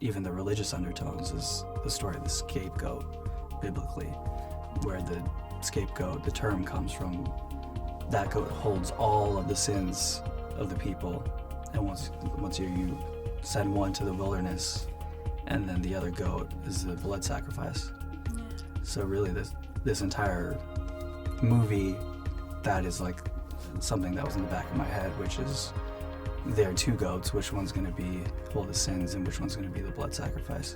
even the religious undertones is the story of the scapegoat biblically, where the scapegoat, the term comes from that goat holds all of the sins of the people, and once you send one to the wilderness, and then the other goat is the blood sacrifice. Yeah. So really this entire movie, that is like something that was in the back of my head, which is there are two goats, which one's going to be hold the sins and which one's going to be the blood sacrifice.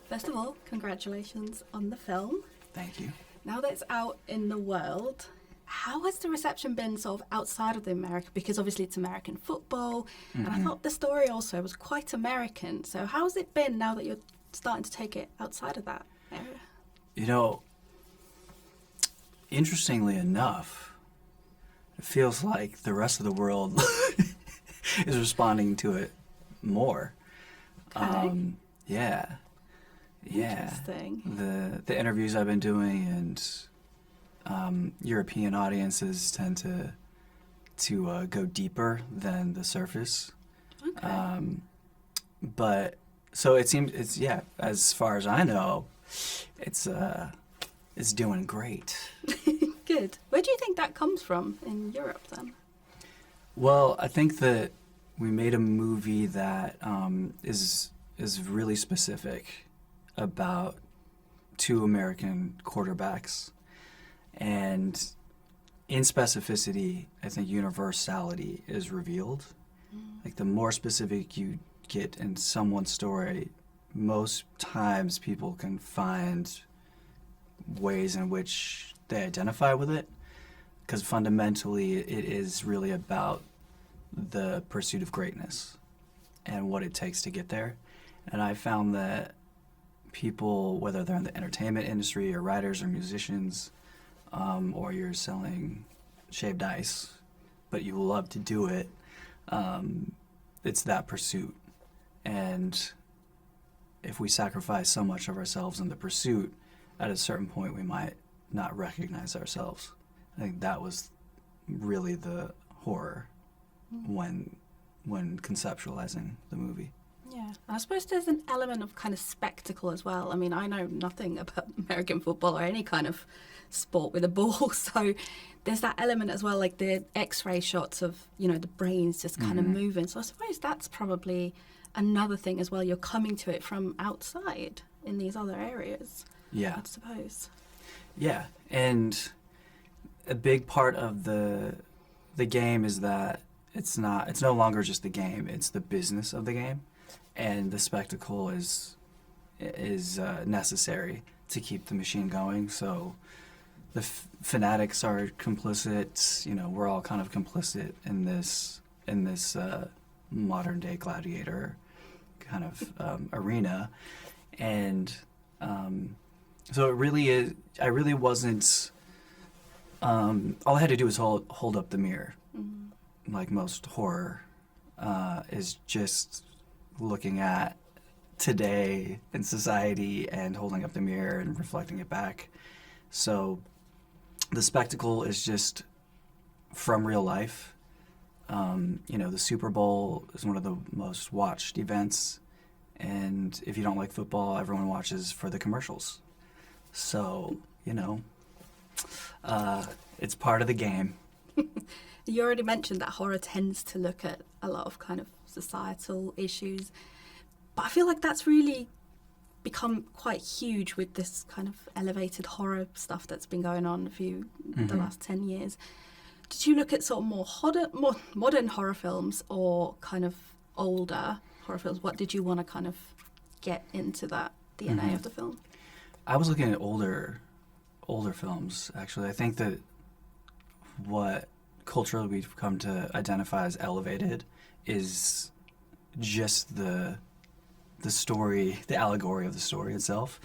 First of all, congratulations on the film. Thank you. Now that it's out in the world, how has the reception been sort of outside of the America? Because obviously it's American football, and I thought the story also was quite American. So how has it been now that you're starting to take it outside of that area? You know, interestingly enough, it feels like the rest of the world is responding to it more. Okay. Yeah. Interesting. The interviews I've been doing, and European audiences tend to go deeper than the surface. Okay. But so it seems as far as I know, it's doing great. Good. Where do you think that comes from in Europe then? Well, I think that we made a movie that is really specific about two American quarterbacks, and in specificity, I think universality is revealed. Like the more specific you get in someone's story, most times people can find ways in which they identify with it, because fundamentally it is really about the pursuit of greatness and what it takes to get there. And I found that people, whether they're in the entertainment industry or writers or musicians, or you're selling shaved ice, but you love to do it, it's that pursuit. And if we sacrifice so much of ourselves in the pursuit, at a certain point we might not recognize ourselves. I think that was really the horror when conceptualizing the movie. Yeah, I suppose there's an element of kind of spectacle as well. I mean, I know nothing about American football or any kind of sport with a ball, so there's that element as well, like the X-ray shots of, you know, the brains just kind of moving. So I suppose that's probably another thing as well. You're coming to it from outside in these other areas. Yeah. I suppose. Yeah, and a big part of the game is that it's no longer just the game, it's the business of the game. And the spectacle is necessary to keep the machine going. So the fanatics are complicit. You know, we're all kind of complicit in this modern day gladiator kind of arena, and so it really is. I really wasn't. All I had to do was hold up the mirror, like most horror is just looking at today in society and holding up the mirror and reflecting it back. So the spectacle is just from real life. You know, the Super Bowl is one of the most watched events, and if you don't like football, everyone watches for the commercials. So, you know, it's part of the game. You already mentioned that horror tends to look at a lot of kind of societal issues, but I feel like that's really become quite huge with this kind of elevated horror stuff that's been going on the last 10 years. Did you look at sort of more modern horror films or kind of older horror films? What did you want to kind of get into that DNA of the film? I was looking at older films, actually. I think that what culturally we've come to identify as elevated is just the story, the allegory of the story itself.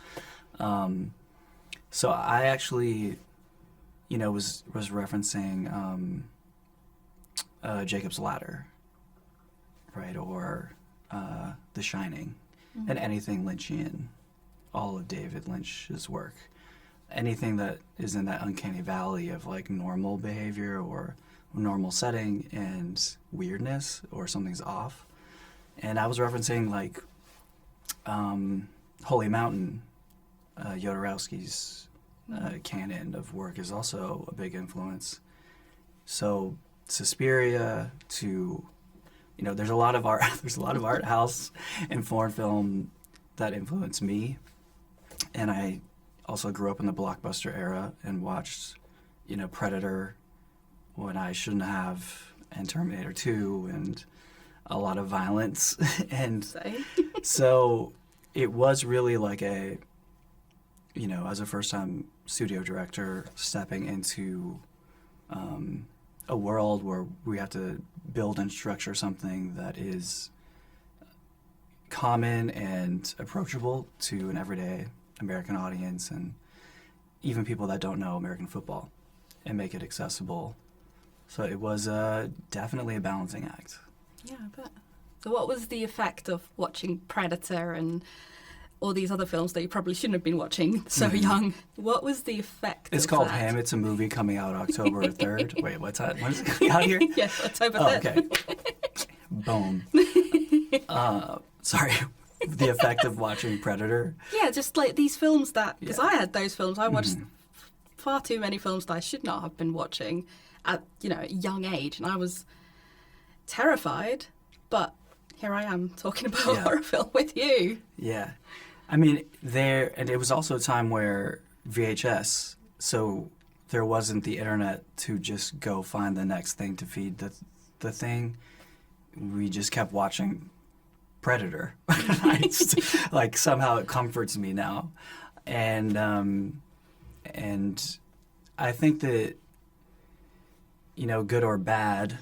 So I actually, you know, was referencing Jacob's Ladder, right, or The Shining, and anything Lynchian, all of David Lynch's work. Anything that is in that uncanny valley of like normal behavior or normal setting and weirdness or something's off, And I was referencing like Holy Mountain, Jodorowsky's canon of work is also a big influence. So Suspiria to, there's a lot of art. There's a lot of art house and foreign film that influenced me, and I also grew up in the blockbuster era and watched, Predator when I shouldn't have, and Terminator 2, and a lot of violence, and so it was really like a, as a first-time studio director, stepping into a world where we have to build and structure something that is common and approachable to an everyday American audience and even people that don't know American football, and make it accessible. So it was definitely a balancing act. Yeah, I bet. So what was the effect of watching Predator and all these other films that you probably shouldn't have been watching so young? What was the effect It's of called that? Ham. It's a movie coming out October 3rd. Wait, what's that? When is it coming out here? Yes, October 3rd. Okay. Boom. Sorry. The effect of watching Predator. Yeah, just like these films that, because Yeah. I had those films, I watched far too many films that I should not have been watching at, a young age, and I was terrified, but here I am talking about a horror film with you. Yeah. I mean, and it was also a time where VHS, so there wasn't the internet to just go find the next thing to feed the thing. We just kept watching Predator. Like somehow it comforts me now. And I think that, good or bad,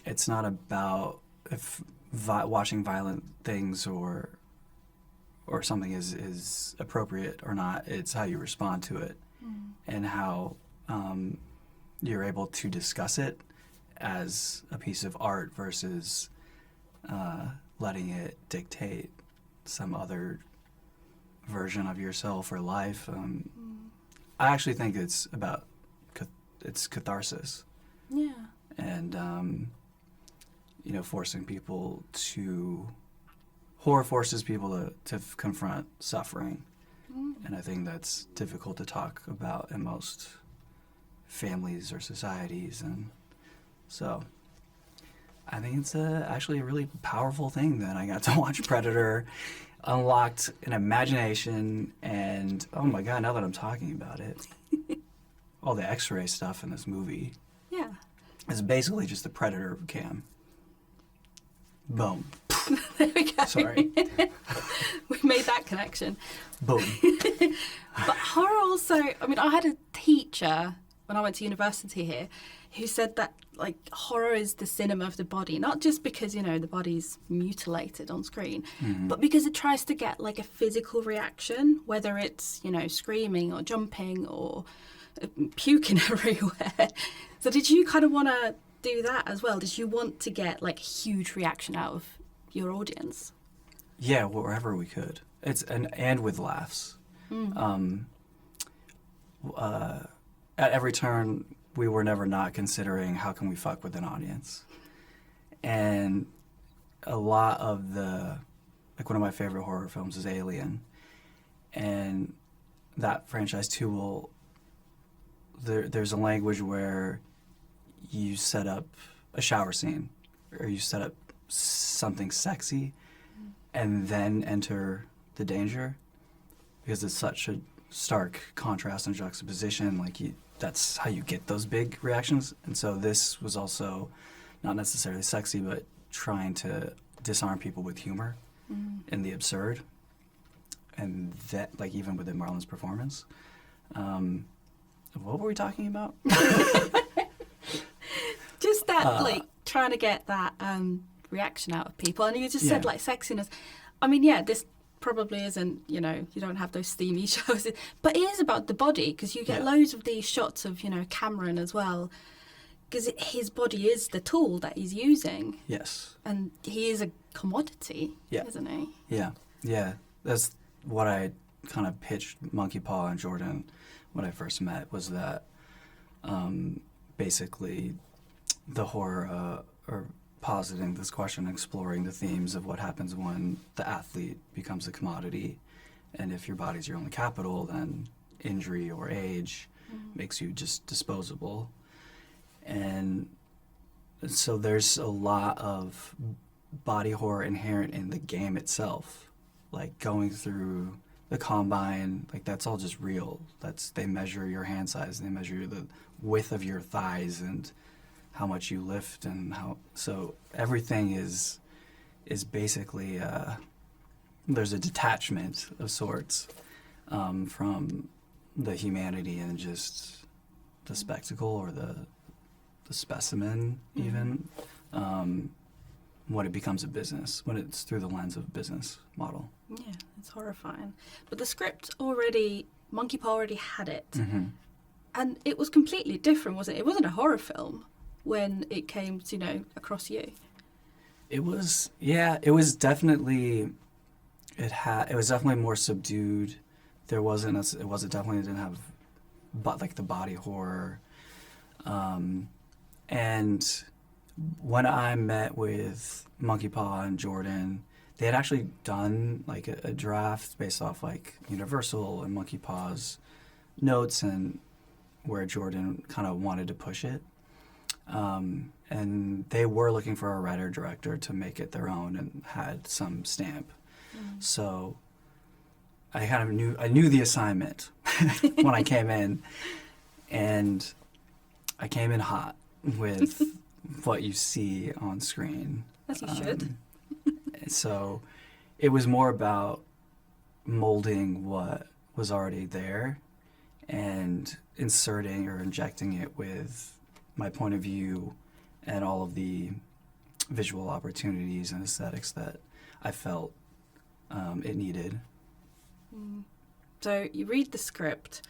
it's not about if watching violent things or something is appropriate or not. It's how you respond to it and how you're able to discuss it as a piece of art versus letting it dictate some other version of yourself or life. I actually think it's about it's catharsis. Yeah. And forcing people horror forces people to confront suffering. And I think that's difficult to talk about in most families or societies. And so I think it's actually a really powerful thing that I got to watch Predator, unlocked an imagination, and oh my God, now that I'm talking about it, all the X-ray stuff in this movie Yeah. is basically just the Predator cam. Boom. There we go. Sorry. We made that connection. Boom. But horror also, I had a teacher when I went to university here who said that, like, horror is the cinema of the body, not just because, the body's mutilated on screen, but because it tries to get, like, a physical reaction, whether it's, screaming or jumping or puking everywhere. So did you kind of want to do that as well? Did you want to get, like, a huge reaction out of your audience? Yeah, wherever we could. And with laughs. At every turn, we were never not considering how can we fuck with an audience. And a lot of one of my favorite horror films is Alien. And that franchise too there's a language where you set up a shower scene or you set up something sexy and then enter the danger, because it's such a stark contrast and juxtaposition. Like that's how you get those big reactions. And so this was also not necessarily sexy, but trying to disarm people with humor and the absurd. And that, like, even within Marlon's performance. What were we talking about? Just that, like, trying to get that reaction out of people. And you just said, like, sexiness. This probably isn't, you don't have those steamy shows. But it is about the body, because you get loads of these shots of, Cameron as well. Because his body is the tool that he's using. Yes. And he is a commodity, isn't he? Yeah. Yeah. That's what I kind of pitched Monkey Paw and Jordan when I first met, was that basically the horror or positing this question, exploring the themes of what happens when the athlete becomes a commodity. And if your body's your only capital, then injury or age makes you just disposable. And so there's a lot of body horror inherent in the game itself. Like going through the combine, like that's all just real. They measure your hand size, they measure the width of your thighs and how much you lift and so everything is basically there's a detachment of sorts from the humanity and just the spectacle or the specimen even when it becomes a business, when it's through the lens of a business model. Yeah, it's horrifying. But the script already, Monkey Paw already had it. Mm-hmm. And it was completely different, wasn't it? It wasn't a horror film when it came to, across you. It was, yeah, it was definitely, it was definitely more subdued. It definitely didn't have, the body horror. And when I met with Monkey Paw and Jordan, they had actually done like a draft based off like Universal and Monkey Paw's notes and where Jordan kind of wanted to push it. And they were looking for a writer-director to make it their own and had some stamp. So I kind of knew the assignment when I came in, and I came in hot with what you see on screen. As you should. So it was more about molding what was already there and inserting or injecting it with my point of view and all of the visual opportunities and aesthetics that I felt it needed. So you read the script.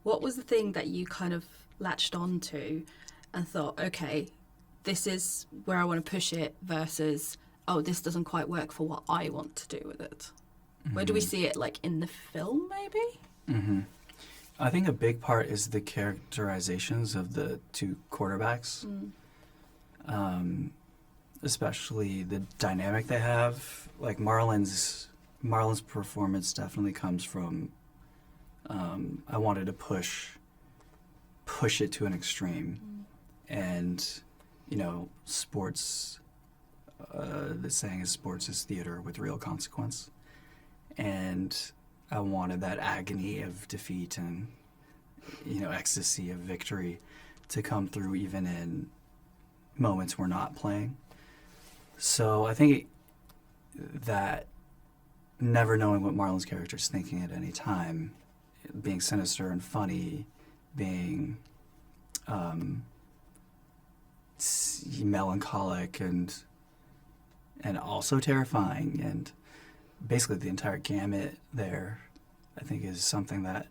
What was the thing that you kind of latched onto and thought, okay, this is where I want to push it versus, oh, this doesn't quite work for what I want to do with it? Where do we see it, like in the film maybe? I think a big part is the characterizations of the two quarterbacks, especially the dynamic they have. Like Marlon's performance definitely comes from, I wanted to push it to an extreme. And, sports, the saying is sports is theater with real consequence. And I wanted that agony of defeat and, ecstasy of victory to come through even in moments we're not playing. So I think that never knowing what Marlon's character is thinking at any time, being sinister and funny, being melancholic and also terrifying, and basically the entire gamut there, I think is something that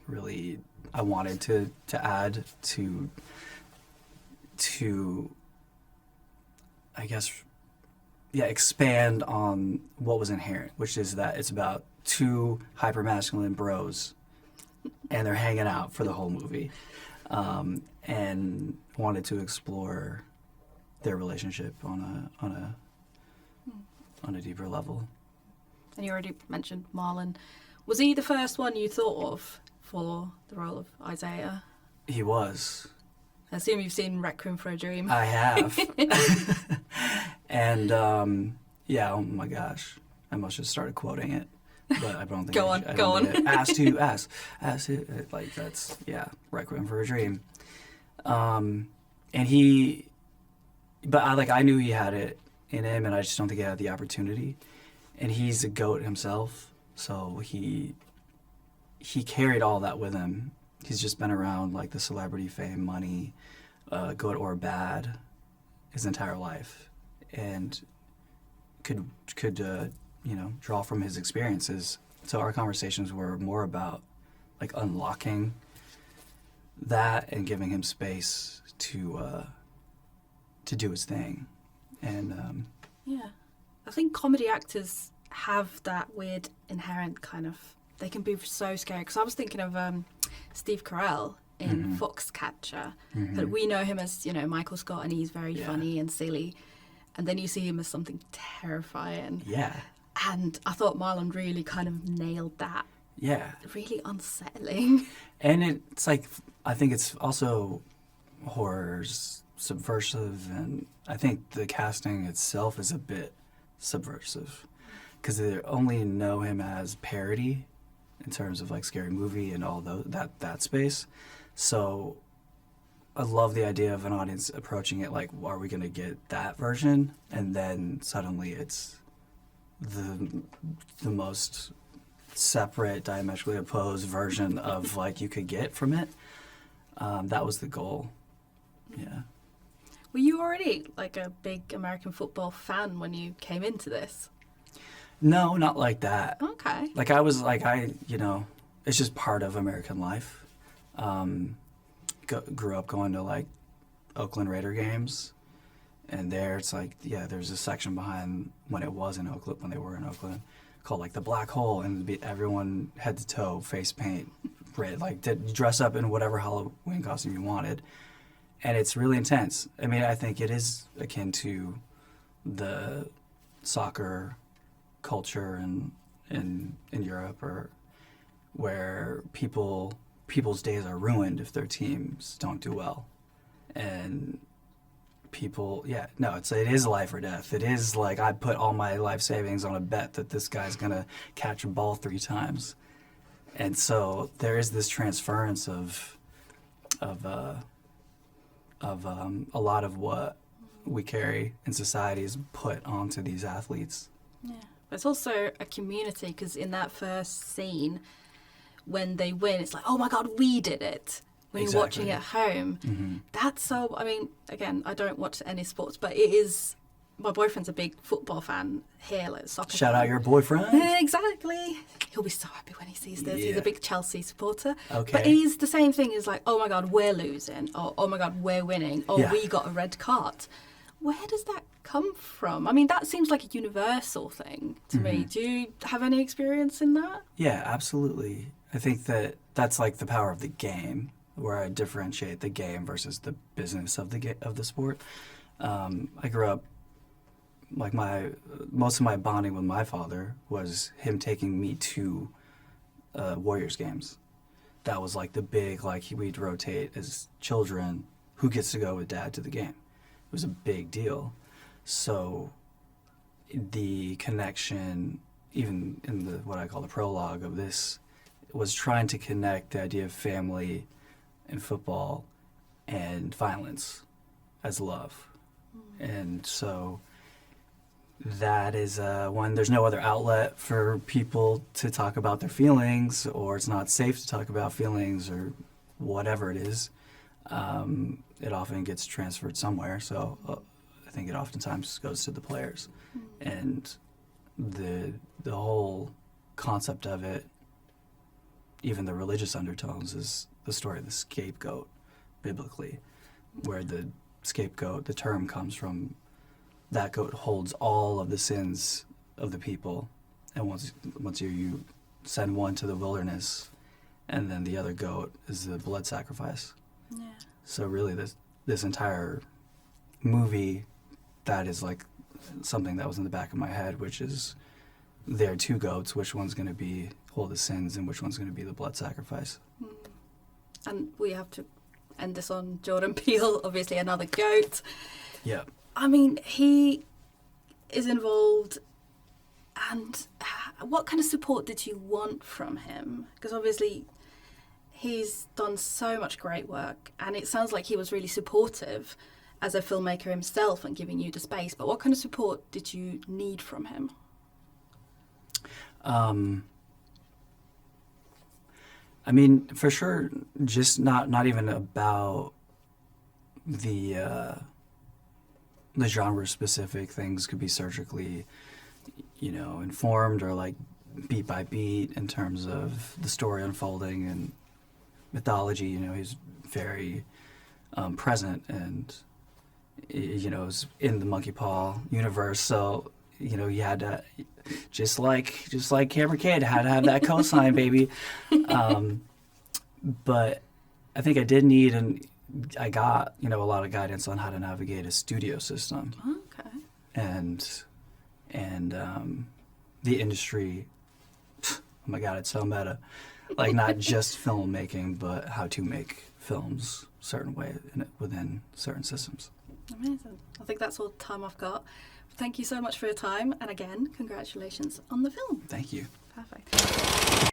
really I wanted to add to I guess, expand on what was inherent, which is that it's about two hyper-masculine bros and they're hanging out for the whole movie, and wanted to explore their relationship on a deeper level. And you already mentioned Marlon. Was he the first one you thought of for the role of Isaiah? He was. I assume you've seen Requiem for a Dream. I have. And oh my gosh, I must have started quoting it, but I don't think Go on. Ask to like that's Requiem for a Dream. And I knew he had it in him, and I just don't think he had the opportunity. And he's a goat himself, so he carried all that with him. He's just been around like the celebrity fame, money, good or bad, his entire life, and could draw from his experiences. So our conversations were more about like unlocking that and giving him space to do his thing. And I think comedy actors have that weird inherent kind of, they can be so scary. Because I was thinking of Steve Carell in Foxcatcher. But we know him as, Michael Scott, and he's very funny and silly. and then you see him as something terrifying. Yeah. And I thought Marlon really kind of nailed that. Yeah. Really unsettling. And it's like, I think it's also horror's subversive, and I think the casting itself is a bit subversive because they only know him as parody in terms of like Scary Movie and all that space. So I love the idea of an audience approaching it like, are we going to get that version? And then suddenly it's the most separate, diametrically opposed version of like you could get from it. That was the goal. Yeah. Were you already like a big American football fan when you came into this? No, not like that. Okay. Like I was like, it's just part of American life. Grew up going to like Oakland Raider games, and there it's like, yeah, there's a section behind when it was in Oakland, when they were in Oakland, called like the Black Hole, and it'd be everyone head to toe, face paint, red, like dress up in whatever Halloween costume you wanted, and it's really intense. I mean, I think it is akin to the soccer culture in Europe, or where people's days are ruined if their teams don't do well, and it is life or death. It is like I put all my life savings on a bet that this guy's gonna catch a ball 3 times, and so there is this transference of a lot of what we carry in society is put onto these athletes. Yeah, but it's also a community, because in that first scene, when they win, it's like, oh my God, we did it. When you're watching at home, that's so, I mean, again, I don't watch any sports, but it is, my boyfriend's a big football fan here, like soccer Shout fan. out your boyfriend. Exactly. He'll be so happy when he sees this. Yeah. He's a big Chelsea supporter. Okay. But he's the same thing as like, oh my God, we're losing. Or, oh my God, we're winning. Or Yeah. we got a red card. Where does that come from? I mean, that seems like a universal thing to me. Do you have any experience in that? Yeah, absolutely. I think that's like the power of the game, where I differentiate the game versus the business of the sport. I grew up, like most of my bonding with my father was him taking me to Warriors games. That was like the big, like we'd rotate as children, who gets to go with dad to the game. It was a big deal. So the connection, even in the what I call the prologue of this, was trying to connect the idea of family and football and violence as love. And so that is when there's no other outlet for people to talk about their feelings, or it's not safe to talk about feelings, or whatever it is, it often gets transferred somewhere. So I think it oftentimes goes to the players. And the whole concept of it, even the religious undertones, is the story of the scapegoat biblically, where the scapegoat, the term comes from that goat holds all of the sins of the people, and once you send one to the wilderness, and then the other goat is the blood sacrifice. Yeah. So really this entire movie, that is like something that was in the back of my head, which is there are 2 goats, which one's going to be hold the sins and which one's going to be the blood sacrifice. And we have to end this on Jordan Peele, obviously another goat. Yeah. I mean, he is involved, and what kind of support did you want from him? Because obviously he's done so much great work, and it sounds like he was really supportive as a filmmaker himself and giving you the space, but what kind of support did you need from him? I mean, for sure, just not even about the genre-specific things. Could be surgically, informed, or like beat by beat in terms of the story unfolding and mythology. He's very present, and is in the Monkey Paw universe. So you had to, just like Cameron Cade had to have that cosign, baby. But I think I did need, I got a lot of guidance on how to navigate a studio system. Okay. and the industry. Oh my God, it's so meta. Like not just filmmaking, but how to make films certain way within certain systems. Amazing. I think that's all the time I've got. Thank you so much for your time, and again, congratulations on the film. Thank you. Perfect.